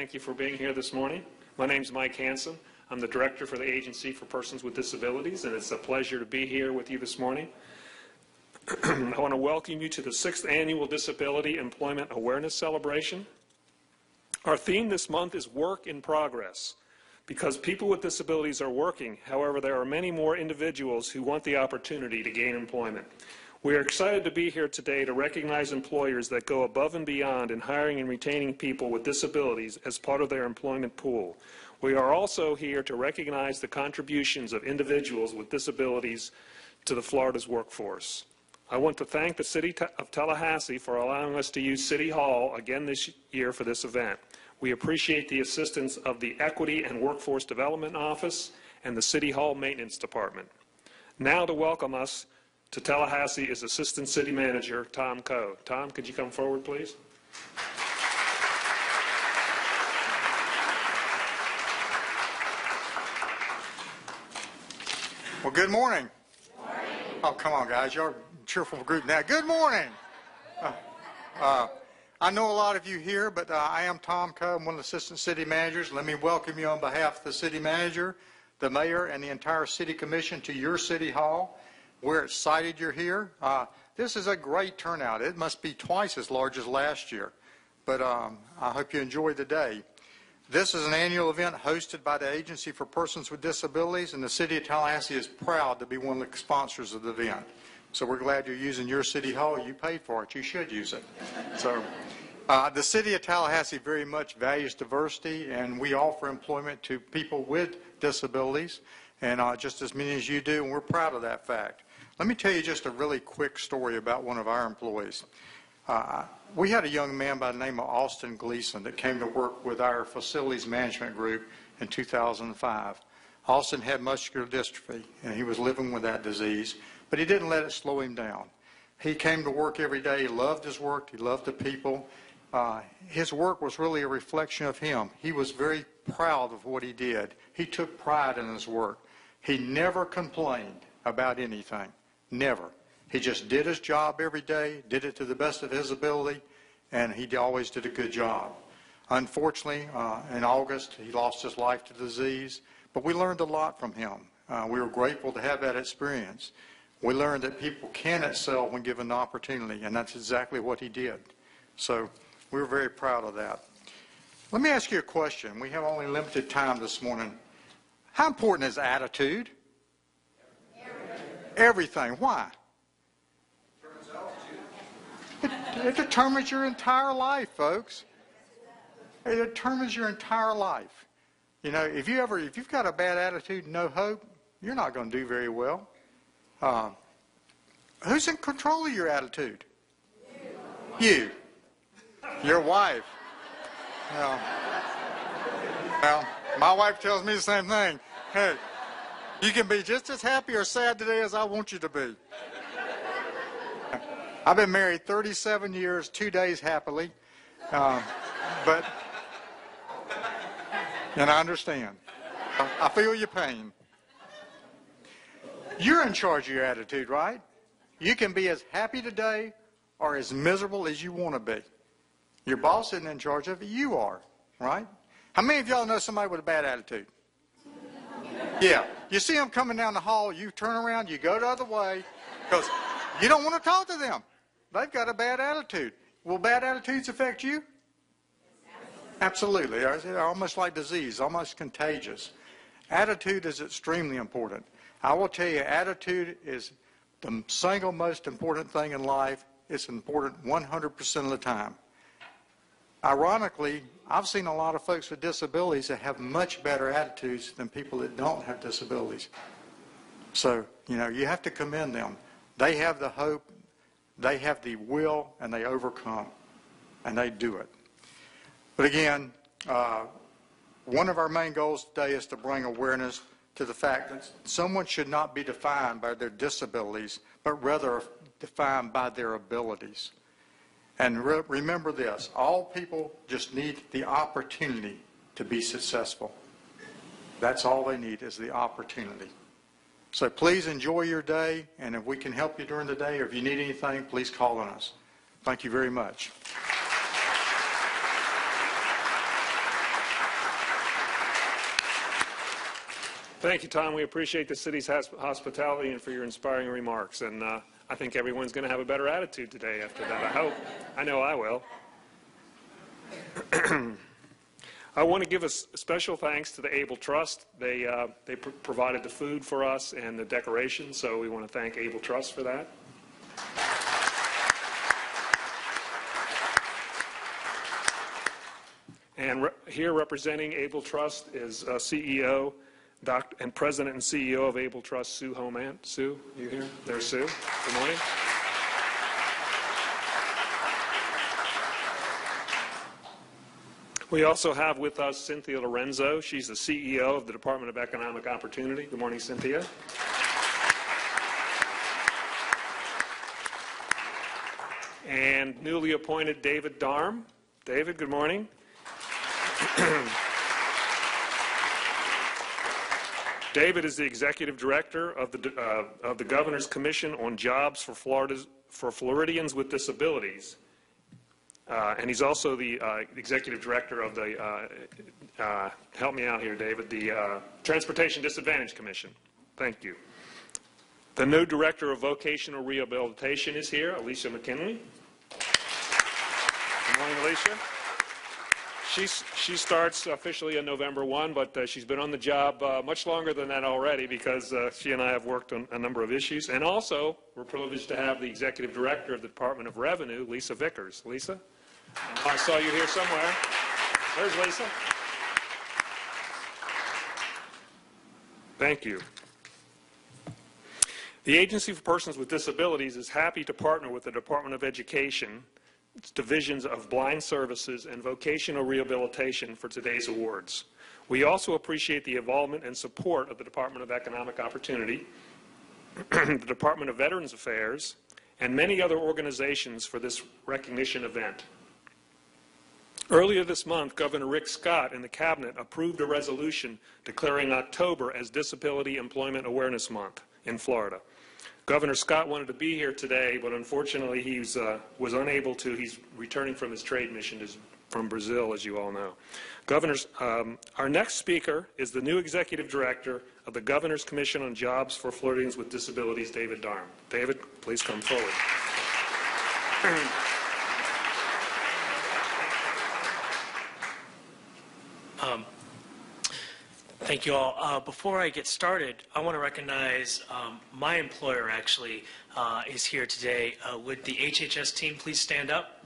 Thank you for being here this morning. My name is Mike Hansen. I'm the Director for the Agency for Persons with Disabilities, and it's a pleasure to be here with you this morning. I want to welcome you to the 6th Annual Disability Employment Awareness Celebration. Our theme this month is Work in Progress, because people with disabilities are working. However, there are many more individuals who want the opportunity to gain employment. We are excited to be here today to recognize employers that go above and beyond in hiring and retaining people with disabilities as part of their employment pool. We are also here to recognize the contributions of individuals with disabilities to the Florida's workforce. I want to thank the City of Tallahassee for allowing us to use City Hall again this year for this event. We appreciate the assistance of the Equity and Workforce Development Office and the City Hall Maintenance Department. Now to welcome us to Tallahassee is Assistant City Manager Tom Coe. Tom, could you come forward, please? Well, good morning. Good morning. Oh, come on, guys. You're a cheerful group now. Good morning. I know a lot of you here, but I am Tom Coe. I'm one of the Assistant City Managers. Let me welcome you on behalf of the City Manager, the Mayor, and the entire City Commission to your City Hall. We're excited you're here. This is a great turnout. It must be twice as large as last year, but I hope you enjoy the day. This is an annual event hosted by the Agency for Persons with Disabilities, and the City of Tallahassee is proud to be one of the sponsors of the event. So we're glad you're using your City Hall. You paid for it. You should use it. So the City of Tallahassee very much values diversity, and we offer employment to people with disabilities, and just as many as you do, and we're proud of that fact. Let me tell you just a really quick story about one of our employees. We had a young man by the name of Austin Gleason that came to work with our facilities management group in 2005. Austin had muscular dystrophy, and he was living with that disease, but he didn't let it slow him down. He came to work every day. He loved his work. He loved the people. His work was really a reflection of him. He was very proud of what he did. He took pride in his work. He never complained about anything. Never. He just did his job every day, did it to the best of his ability, and he always did a good job. Unfortunately, in August, he lost his life to disease, but we learned a lot from him. We were grateful to have that experience. We learned that people can excel when given the opportunity, and that's exactly what he did. So we were very proud of that. Let me ask you a question. We have only limited time this morning. How important is attitude? Everything. Why? It determines your entire life, folks. It determines your entire life. You know, if you've got a bad attitude, no hope, you're not going to do very well. Who's in control of your attitude? You. Your wife. Well, my wife tells me the same thing. Hey, you can be just as happy or sad today as I want you to be. I've been married 37 years, 2 days happily, and I understand. I feel your pain. You're in charge of your attitude, right? You can be as happy today or as miserable as you want to be. Your boss isn't in charge of it, you are, right? How many of y'all know somebody with a bad attitude? Yeah. You see them coming down the hall, you turn around, you go the other way, because you don't want to talk to them. They've got a bad attitude. Will bad attitudes affect you? Absolutely. They're almost like disease, almost contagious. Attitude is extremely important. I will tell you, attitude is the single most important thing in life. It's important 100% of the time. Ironically, I've seen a lot of folks with disabilities that have much better attitudes than people that don't have disabilities. So, you know, you have to commend them. They have the hope, they have the will, and they overcome, and they do it. But again, one of our main goals today is to bring awareness to the fact that someone should not be defined by their disabilities, but rather defined by their abilities. And remember this, all people just need the opportunity to be successful. That's all they need is the opportunity. So please enjoy your day, and if we can help you during the day or if you need anything, please call on us. Thank you very much. Thank you, Tom. We appreciate the city's hospitality and for your inspiring remarks. And I think everyone's going to have a better attitude today after that. I hope. I know I will. I want to give a special thanks to the Able Trust. They provided the food for us and the decorations, so we want to thank Able Trust for that. And here representing Able Trust is CEO and President and CEO of Able Trust, Sue Homant. Sue, you here? There's Sue. Good morning. We also have with us Cynthia Lorenzo. She's the CEO of the Department of Economic Opportunity. Good morning, Cynthia. And newly appointed David Darm. David, good morning. David is the Executive Director of the Governor's Commission on Jobs for Floridians with Disabilities. And he's also the Executive Director of the, help me out here, David, the Transportation Disadvantage Commission. Thank you. The new Director of Vocational Rehabilitation is here, Alicia McKinley. Good morning, Alicia. She starts officially on November 1, but she's been on the job much longer than that already because she and I have worked on a number of issues. And also, we're privileged to have the Executive Director of the Department of Revenue, Lisa Vickers. Lisa? I saw you here somewhere. There's Lisa. Thank you. The Agency for Persons with Disabilities is happy to partner with the Department of Education, its divisions of blind services and vocational rehabilitation for today's awards. We also appreciate the involvement and support of the Department of Economic Opportunity, the Department of Veterans Affairs, and many other organizations for this recognition event. Earlier this month, Governor Rick Scott and the Cabinet approved a resolution declaring October as Disability Employment Awareness Month in Florida. Governor Scott wanted to be here today, but unfortunately he was unable to. He's returning from his trade mission from Brazil, as you all know. Governors, our next speaker is the new Executive Director of the Governor's Commission on Jobs for Floridians with Disabilities, David Darm. David, please come forward. Thank you all. Before I get started, I want to recognize my employer actually is here today. Would the HHS team please stand up?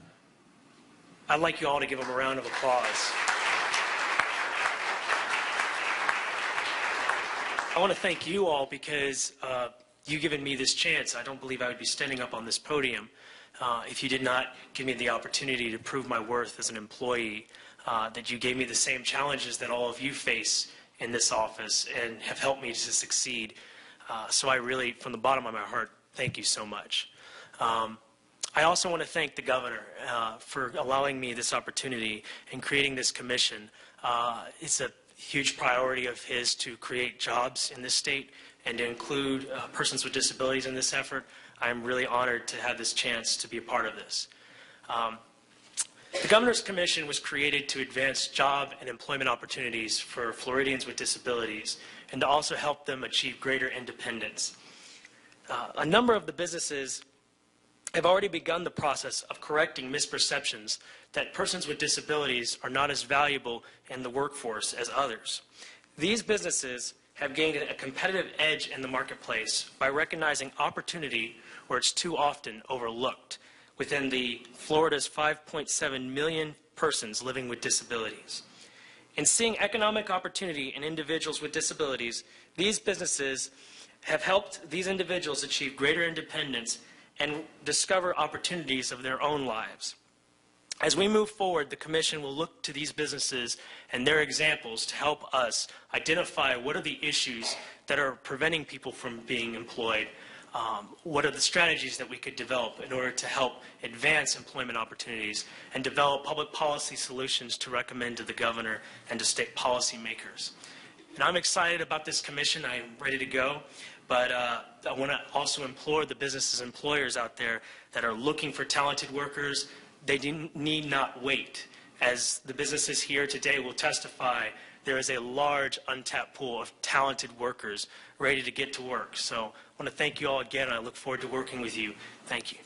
I'd like you all to give them a round of applause. I want to thank you all because you've given me this chance. I don't believe I would be standing up on this podium if you did not give me the opportunity to prove my worth as an employee, that you gave me the same challenges that all of you face in this office and have helped me to succeed. So I really, from the bottom of my heart, thank you so much. I also want to thank the governor for allowing me this opportunity and creating this commission. It's a huge priority of his to create jobs in this state and to include persons with disabilities in this effort. I'm really honored to have this chance to be a part of this. The Governor's Commission was created to advance job and employment opportunities for Floridians with disabilities and to also help them achieve greater independence. A number of the businesses have already begun the process of correcting misperceptions that persons with disabilities are not as valuable in the workforce as others. These businesses have gained a competitive edge in the marketplace by recognizing opportunity where it's too often overlooked within Florida's 5.7 million persons living with disabilities. In seeing economic opportunity in individuals with disabilities, these businesses have helped these individuals achieve greater independence and discover opportunities of their own lives. As we move forward, the Commission will look to these businesses and their examples to help us identify what are the issues that are preventing people from being employed. What are the strategies that we could develop in order to help advance employment opportunities and develop public policy solutions to recommend to the governor and to state policymakers. And I'm excited about this commission. I'm ready to go. But I want to also implore the businesses and employers out there that are looking for talented workers, they need not wait. As the businesses here today will testify, there is a large untapped pool of talented workers ready to get to work. So I want to thank you all again, and I look forward to working with you. Thank you.